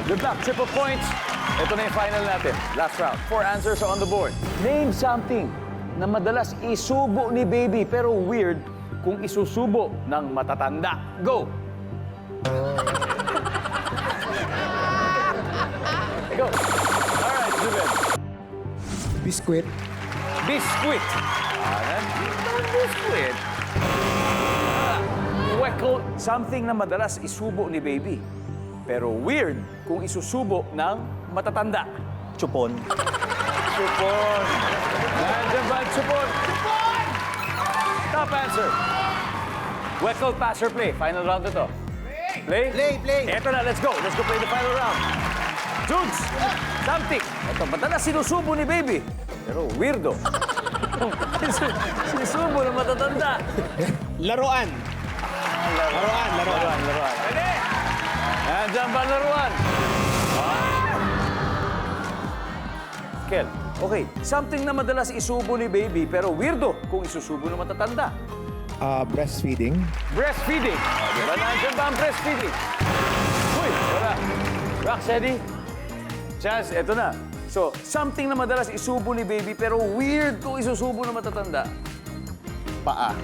Good luck, triple points. Ito na yung final natin. Last round. 4 answers are on the board. Name something na madalas isubo ni baby pero weird kung isusubo ng matatanda. Go! Go! Alright, Ruben. Biscuit. Biscuit. Biscuit. Weckle, something na madalas isubo ni baby. Pero weird kung isusubo ng matatanda. Chupon. Chupon. Nandiyan ba ang chupon? Chupon! Top answer. Weckle, pass or play? Final round na to. Play? Play. Eto na, let's go. Let's go play the final round. Judes, something. Ito, madalas sinusubo ni baby. Pero weirdo. Sinusubo ng matatanda. Laruan. Laruan. Pwede! Nandiyan ba ang laruan? Kel, okay. Something na madalas isubo ni baby pero weirdo kung isusubo ng matatanda. Breastfeeding. Breastfeeding. Di ba nandiyan ba ang breastfeeding? Uy, wala. Rocksteady. Chance, eto na. So, something na madalas isubo ni baby pero weird kung isusubo ng matatanda. Paa.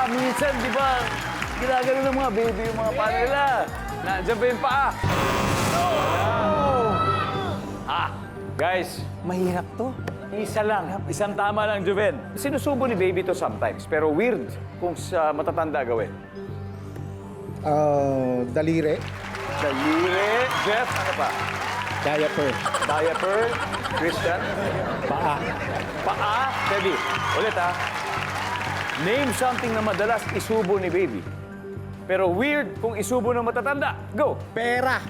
Minsan, di ba, ginagano ng mga baby yung mga paa nila. Nandiyan ba yung paa? Guys, mahirap to. Isa lang. Isang tama lang, Juven. Sinusubo ni baby to sometimes, pero weird kung sa matatanda gawin. Daliri. Daliri. Jeff, ano pa? Diaper. Diaper. Christian. Paa. Paa. Teddy. Ulit, ha? Name something na madalas isubo ni baby. Pero weird kung isubo ng matatanda. Go! Pera.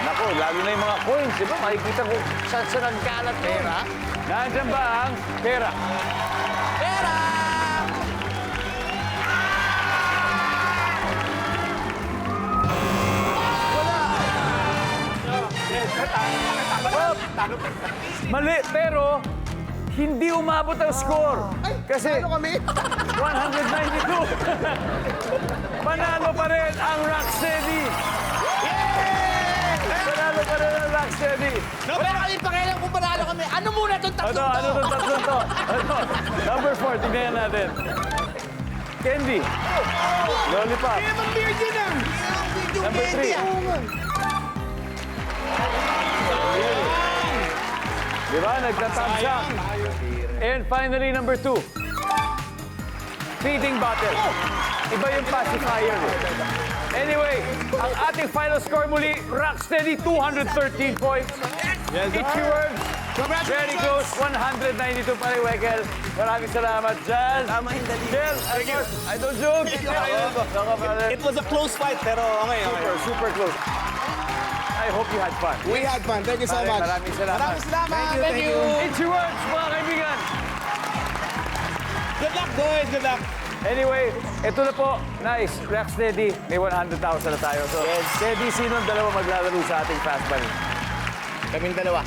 Nako, lalo na yung mga coins, di ba? Makikita ko saan sa nagkalat pera. Nandiyan ba ang pera? Pera! Wala! Mali, pero hindi umabot ang score. Kasi kami? 192. Panalo pa rin ang Rocksteady. Panalo pa rin ang Rocksteady. No, pero kami pakialam kung panalo kami. Ano muna itong tatlong to? Ano itong tatlong to? Ano? Number 4, tignan natin. Candy. Lollipop. Kaya mag-beer din ah. Number 3. Di ba? Nagtatthumbs up. And finally, number 2. Feeding bottle. Iba yung pacifier. Anyway, ang ating final score muli, Rocksteady, 213 points. Yes, It's yours. Very close, 192 pa rin, Wekel. Maraming salamat, Jazz. Jel, I don't joke. It was a close fight, pero okay. Super close. I hope you had fun. We had fun. Thank you so much. Maraming salamat. Thank you. It's your words, mga kaibigan. Good luck, boys. Good luck. Anyway, ito na po. Nice. Rocksteady. May 100,000 na tayo. So, Steady, sino ang dalawa maglalaro sa ating fastball? Kaming dalawa.